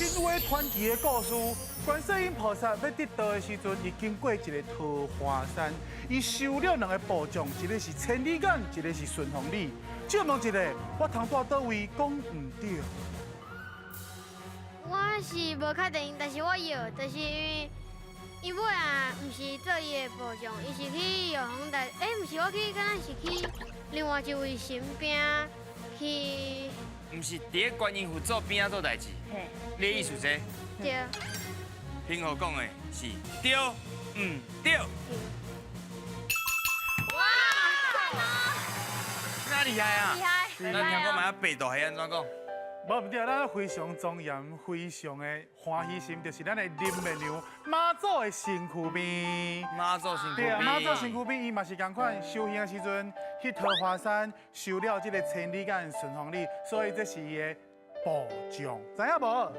神话传奇的故事，观世音菩萨要得道的时阵，伊经过一个桃花山，伊收了两个宝藏，一个是千里眼，一个是顺风耳。借问一个，我通带倒位讲唔对？我是无确定，但是我摇，就是因为伊尾啊，毋是做伊的宝藏，伊是去药房台，毋是我去，敢若是去另外一位神兵去。毋是伫个观音府做边仔做代志，你的意思是？对。平和讲的是对，对。哇！赞哦！那厉害啊！厉害！咱听讲买八道系安怎讲？无唔对，咱非常庄严，非常的欢喜心，就是咱的林媚娘妈祖的身躯边。妈祖身躯对啊，边。妈祖身躯边，伊嘛是共款修行的时阵，去桃花山修了这个千里眼顺风耳，所以这是伊的宝藏，知影无？